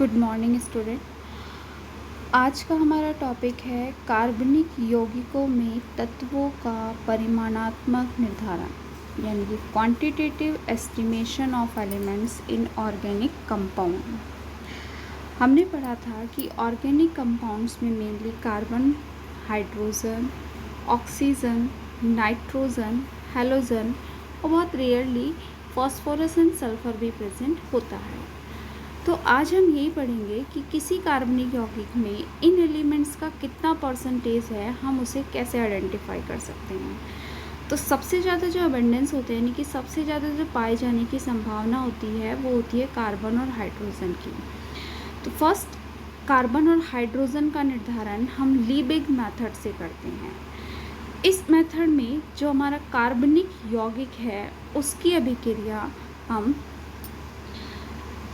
Good morning student. आज का हमारा टॉपिक है कार्बनिक यौगिकों में तत्वों का परिमाणात्मक निर्धारण यानी कि quantitative estimation of elements in organic compound. हमने पढ़ा था कि ऑर्गेनिक कंपाउंड्स में mainly carbon, hydrogen, oxygen, nitrogen, halogen और बहुत रेयरली फॉस्फोरस एंड सल्फर भी प्रेजेंट होता है। तो आज हम यही पढ़ेंगे कि किसी कार्बनिक यौगिक में इन एलिमेंट्स का कितना परसेंटेज है, हम उसे कैसे आइडेंटिफाई कर सकते हैं। तो सबसे ज़्यादा जो अबेंडेंस होते हैं यानी कि सबसे ज़्यादा जो पाए जाने की संभावना होती है वो होती है कार्बन और हाइड्रोजन की। तो फर्स्ट कार्बन और हाइड्रोजन का निर्धारण हम लीबिग मेथड से करते हैं। इस मेथड में जो हमारा कार्बनिक यौगिक है उसकी अभिक्रिया हम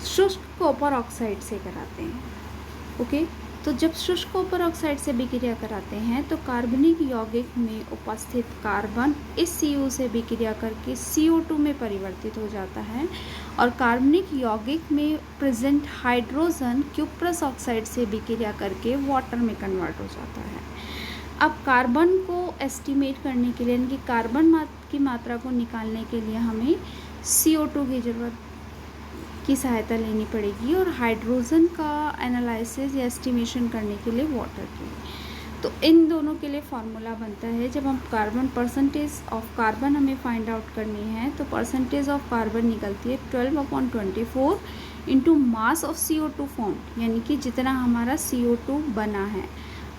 शुष्क कॉपर ऑक्साइड से कराते हैं। ओके, तो जब शुष्क कॉपर ऑक्साइड से अभिक्रिया कराते हैं तो कार्बनिक यौगिक में उपस्थित कार्बन इस Cu से अभिक्रिया करके CO2 में परिवर्तित हो जाता है और कार्बनिक यौगिक में प्रेजेंट हाइड्रोजन क्यूप्रस ऑक्साइड से अभिक्रिया करके वाटर में कन्वर्ट हो जाता है। अब कार्बन को एस्टिमेट करने के लिए यानी कि कार्बन की मात्रा को निकालने के लिए हमें CO2 की ज़रूरत की सहायता लेनी पड़ेगी और हाइड्रोजन का एनालिसिस या एस्टिमेशन करने के लिए वाटर की। तो इन दोनों के लिए फार्मूला बनता है। जब हम कार्बन परसेंटेज ऑफ कार्बन हमें फाइंड आउट करनी है तो परसेंटेज ऑफ कार्बन निकलती है 12/24 into mass of CO2 form यानी कि जितना हमारा CO2 बना है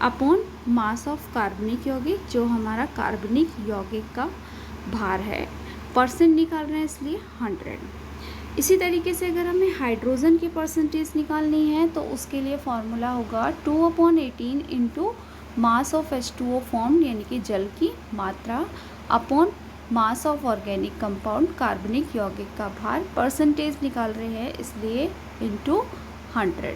अपॉन मास ऑफ कार्बनिक यौगिक जो हमारा कार्बनिक यौगिक का भार है। परसेंट निकाल रहे हैं इसलिए 100। इसी तरीके से अगर हमें हाइड्रोजन की परसेंटेज निकालनी है तो उसके लिए फार्मूला होगा 2/18 into mass of H2O form यानी कि जल की मात्रा upon mass of organic compound कार्बनिक यौगिक का भार। परसेंटेज निकाल रहे हैं इसलिए इंटू 100।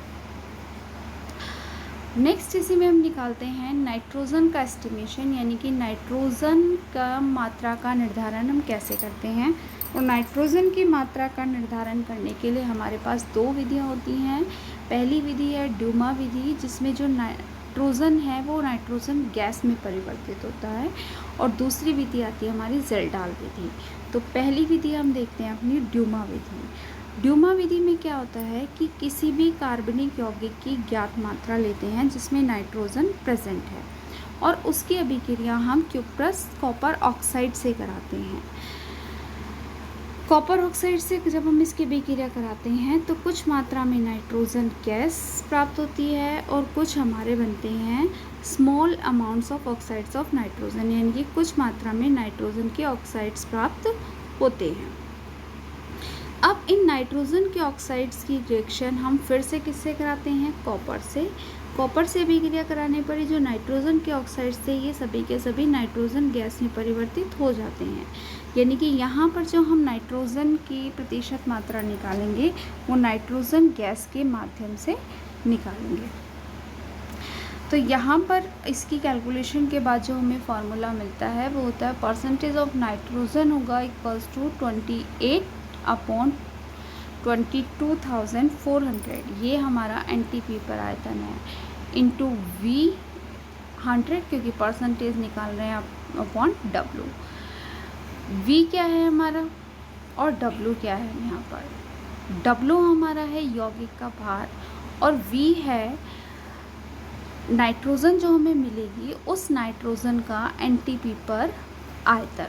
नेक्स्ट इसी में हम निकालते हैं नाइट्रोजन का एस्टिमेशन यानी कि नाइट्रोजन का मात्रा का निर्धारण हम कैसे करते हैं। और नाइट्रोजन की मात्रा का निर्धारण करने के लिए हमारे पास दो विधियां होती हैं। पहली विधि है ड्यूमा विधि जिसमें जो नाइट्रोजन है वो नाइट्रोजन गैस में परिवर्तित होता है और दूसरी विधि आती है हमारी ज़ेल्डाल विधि। तो पहली विधि हम देखते हैं अपनी ड्यूमा विधि। ड्यूमा विधि में क्या होता है कि किसी भी कार्बनिक यौगिक की ज्ञात मात्रा लेते हैं जिसमें नाइट्रोजन प्रेजेंट है और उसकी अभिक्रिया हम क्यूप्रस कॉपर ऑक्साइड से कराते हैं। कॉपर ऑक्साइड से जब हम इसकी अभिक्रिया कराते हैं तो कुछ मात्रा में नाइट्रोजन गैस प्राप्त होती है और कुछ हमारे बनते हैं small amounts of oxides of nitrogen यानी कि कुछ मात्रा में नाइट्रोजन के ऑक्साइड्स प्राप्त होते हैं। अब इन नाइट्रोजन के ऑक्साइड्स की रिएक्शन हम फिर से किससे कराते हैं, कॉपर से। कॉपर से अभिक्रिया कराने पर जो नाइट्रोजन के ऑक्साइड्स थे ये सभी के सभी नाइट्रोजन गैस में परिवर्तित हो जाते हैं यानी कि यहाँ पर जो हम नाइट्रोजन की प्रतिशत मात्रा निकालेंगे वो नाइट्रोजन गैस के माध्यम से निकालेंगे। तो यहाँ पर इसकी कैलकुलेशन के बाद जो हमें फार्मूला मिलता है वो होता है परसेंटेज ऑफ नाइट्रोजन होगा इक्वल्स टू 28/22,400 ये हमारा NTP पर आयतन है इंटू V100 क्योंकि परसेंटेज निकाल रहे हैं अपॉन W। V क्या है हमारा और W क्या है। यहाँ पर W हमारा है यौगिक का भार और V है नाइट्रोजन जो हमें मिलेगी उस नाइट्रोजन का NTP पर आयतन।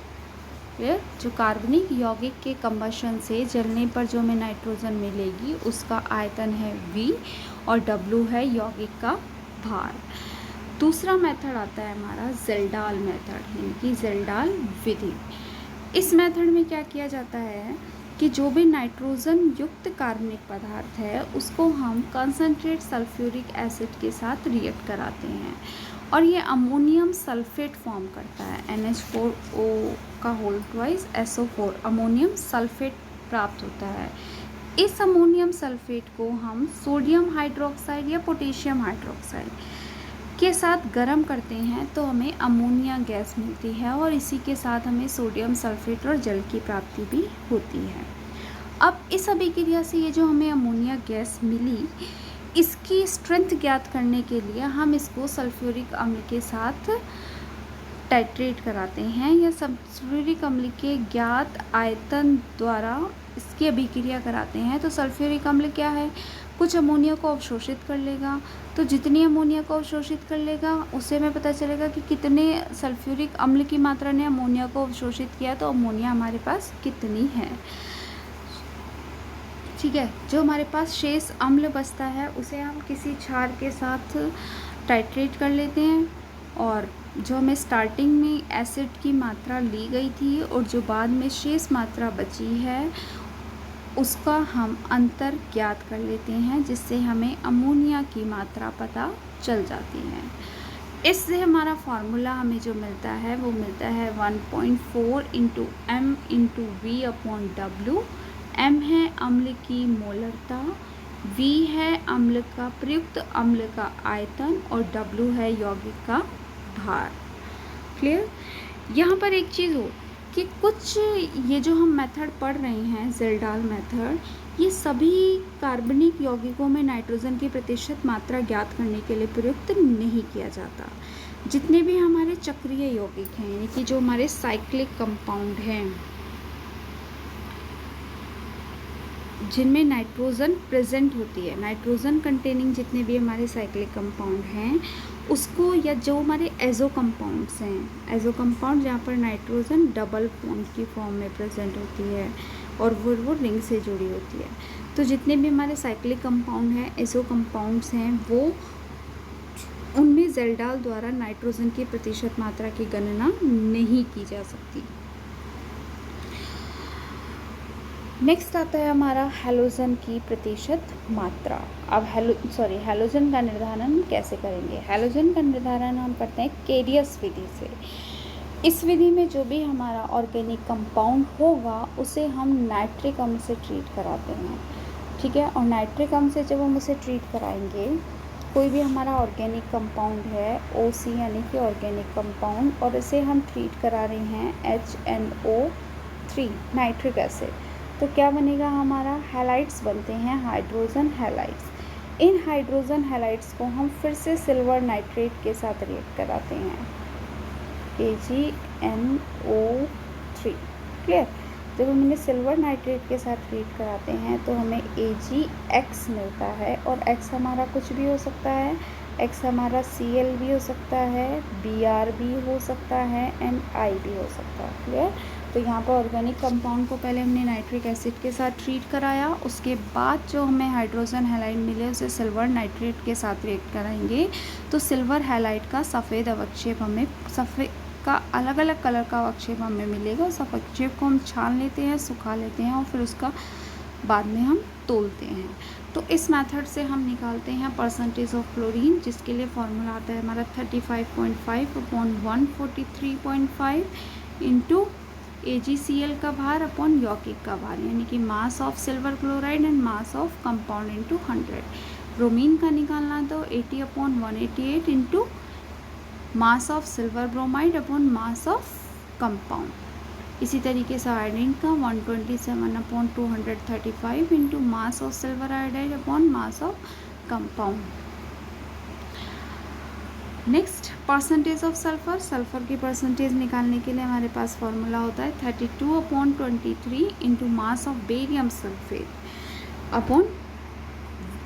फिर जो कार्बनिक यौगिक के कंबशन से जलने पर जो हमें नाइट्रोजन मिलेगी उसका आयतन है V और W है यौगिक का भार। दूसरा मेथड आता है हमारा ज़ेल्डाल मेथड यानी कि ज़ेल्डाल विधि। इस मेथड में क्या किया जाता है कि जो भी नाइट्रोजन युक्त कार्बनिक पदार्थ है उसको हम कंसनट्रेट सल्फ्यूरिक एसिड के साथ रिएक्ट कराते हैं और ये अमोनियम सल्फेट फॉर्म करता है NH4O का whole twice SO4 ammonium sulphate प्राप्त होता है। इस अमोनियम सल्फेट को हम सोडियम हाइड्रोक्साइड या पोटेशियम हाइड्रोक्साइड के साथ गर्म करते हैं तो हमें अमोनिया गैस मिलती है और इसी के साथ हमें सोडियम सल्फेट और जल की प्राप्ति भी होती है। अब इस अभिक्रिया से ये जो हमें अमोनिया गैस मिली, इसकी स्ट्रेंथ ज्ञात करने के लिए हम इसको सल्फ्यूरिक अम्ल के साथ टाइट्रेट कराते हैं या सल्फ्यूरिक अम्ल के ज्ञात आयतन द्वारा इसकी अभिक्रिया कराते हैं। तो सल्फ्यूरिक अम्ल क्या है, कुछ अमोनिया को अवशोषित कर लेगा, तो जितनी अमोनिया को अवशोषित कर लेगा उससे हमें पता चलेगा कि कितने सल्फ्यूरिक अम्ल की मात्रा ने अमोनिया को अवशोषित किया, तो अमोनिया हमारे पास कितनी है। ठीक है, जो हमारे पास शेष अम्ल बचता है उसे हम किसी क्षार के साथ टाइट्रेट कर लेते हैं, और जो हमें स्टार्टिंग में एसिड की मात्रा ली गई थी और जो बाद में शेष मात्रा बची है उसका हम अंतर ज्ञात कर लेते हैं, जिससे हमें अमोनिया की मात्रा पता चल जाती है। इससे हमारा फार्मूला हमें जो मिलता है वो मिलता है 1.4 × m × V/W। m है अम्ल की मोलरता, V है अम्ल का प्रयुक्त अम्ल का आयतन और W है यौगिक का भार। क्लियर। यहाँ पर एक चीज़ हो कि कुछ ये जो हम मेथड पढ़ रहे हैं ज़ेल्डाल मेथड, ये सभी कार्बनिक यौगिकों में नाइट्रोजन की प्रतिशत मात्रा ज्ञात करने के लिए प्रयुक्त नहीं किया जाता। जितने भी हमारे चक्रीय यौगिक हैं, यानी कि जो हमारे साइक्लिक कंपाउंड हैं जिनमें नाइट्रोजन प्रेजेंट होती है, नाइट्रोजन कंटेनिंग जितने भी हमारे साइक्लिक कंपाउंड हैं उसको, या जो हमारे एजो कंपाउंड्स हैं, एजो कंपाउंड जहाँ पर नाइट्रोजन डबल बॉन्ड की फॉर्म में प्रेजेंट होती है और वो रिंग से जुड़ी होती है, तो जितने भी हमारे साइक्लिक कंपाउंड हैं, एजो कंपाउंड्स हैं, वो उनमें ज़ेल्डाल द्वारा नाइट्रोजन की प्रतिशत मात्रा की गणना नहीं की जा सकती। नेक्स्ट आता है हमारा हैलोजन की प्रतिशत मात्रा। अब हैलोजन का निर्धारण कैसे करेंगे। हैलोजन का निर्धारण हम करते हैं केरियस विधि से। इस विधि में जो भी हमारा ऑर्गेनिक कंपाउंड होगा उसे हम नाइट्रिक अम्ल से ट्रीट कराते हैं। ठीक है, और नाइट्रिक अम्ल से जब हम उसे ट्रीट कराएंगे, कोई भी हमारा ऑर्गेनिक कंपाउंड है OC यानी कि ऑर्गेनिक कंपाउंड, और इसे हम ट्रीट करा रहे हैं HNO3 नाइट्रिक एसिड, तो क्या बनेगा, हमारा हैलाइड्स बनते हैं, हाइड्रोजन हैलाइड्स। इन हाइड्रोजन हैलाइड्स को हम फिर से सिल्वर नाइट्रेट के साथ रिएक्ट कराते हैं, AgNO3। क्लियर। जब हम इन्हें सिल्वर नाइट्रेट के साथ रिएक्ट कराते हैं तो हमें AgX मिलता है, और X हमारा कुछ भी हो सकता है, X हमारा Cl भी हो सकता है, Br भी हो सकता है, I भी हो सकता है। क्लियर। तो यहाँ पर ऑर्गेनिक कंपाउंड को पहले हमने नाइट्रिक एसिड के साथ ट्रीट कराया, उसके बाद जो हमें हाइड्रोजन हैलाइड मिले उसे सिल्वर नाइट्रेट के साथ रिएक्ट कराएंगे, तो सिल्वर हैलाइड का सफ़ेद अवक्षेप हमें, सफ़ेद का अलग अलग कलर का अवक्षेप हमें मिलेगा। उस अवक्षेप को हम छान लेते हैं, सुखा लेते हैं और फिर उसका बाद में हम तोलते हैं। तो इस मेथड से हम निकालते हैं परसेंटेज ऑफ क्लोरीन, जिसके लिए फॉर्मूला आता है हमारा 35.5/143.5 इंटू AgCl का भार अपॉन यौगिक का भार, यानी कि mass of silver chloride and mass of compound into 100। Bromine का निकालना तो 80/188 into mass of silver bromide upon mass of compound. इसी तरीके से आयोडीन का 127/235 into mass of silver iodide upon mass of compound. Next percentage of sulphur. Sulphur की percentage निकालने के लिए हमारे पास फॉर्मूला होता है 32/23 into mass of barium sulphate upon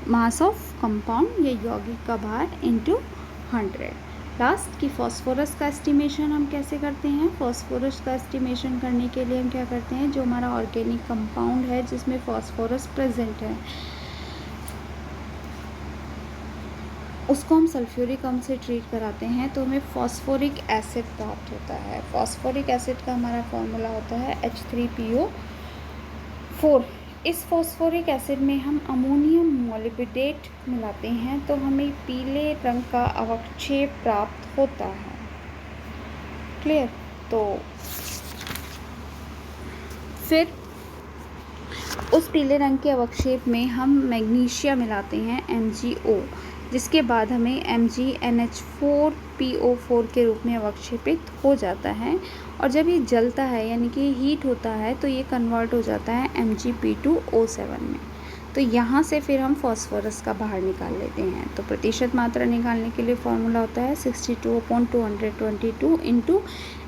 mass of compound या यौगिक का भार इंटू 100। लास्ट की फॉस्फोरस का एस्टिमेशन हम कैसे करते हैं। फॉस्फोरस का एस्टिमेशन करने के लिए हम क्या करते हैं, जो हमारा ऑर्गेनिक कंपाउंड है जिसमें फॉस्फोरस प्रेजेंट है उसको हम सल्फ्यूरिक अम्ल से ट्रीट कराते हैं, तो हमें फॉस्फोरिक एसिड प्राप्त होता है। फॉस्फोरिक एसिड का हमारा फॉर्मूला होता है H3PO4। इस फॉस्फोरिक एसिड में हम अमोनियम मोलिब्डेट मिलाते हैं तो हमें पीले रंग का अवक्षेप प्राप्त होता है। क्लियर। तो फिर उस पीले रंग के अवक्षेप में हम मैग्नीशियम मिलाते हैं MgO, जिसके बाद हमें MgNH4PO4 के रूप में अवक्षेपित हो जाता है और जब ये जलता है यानी कि हीट होता है तो ये कन्वर्ट हो जाता है Mgp2O7 में। तो यहाँ से फिर हम फॉस्फोरस का बाहर निकाल लेते हैं। तो प्रतिशत मात्रा निकालने के लिए फॉर्मूला होता है 62/222 इंटू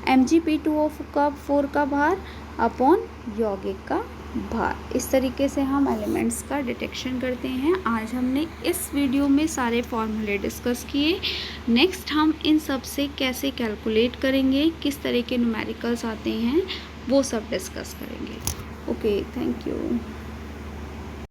Mgp2O4 का भार अपॉन यौगिक का भार। इस तरीके से हम एलिमेंट्स का डिटेक्शन करते हैं। आज हमने इस वीडियो में सारे फॉर्मूले डिस्कस किए। नेक्स्ट हम इन सब से कैसे कैलकुलेट करेंगे, किस तरह के न्यूमेरिकल्स आते हैं, वो सब डिस्कस करेंगे। Okay, thank you.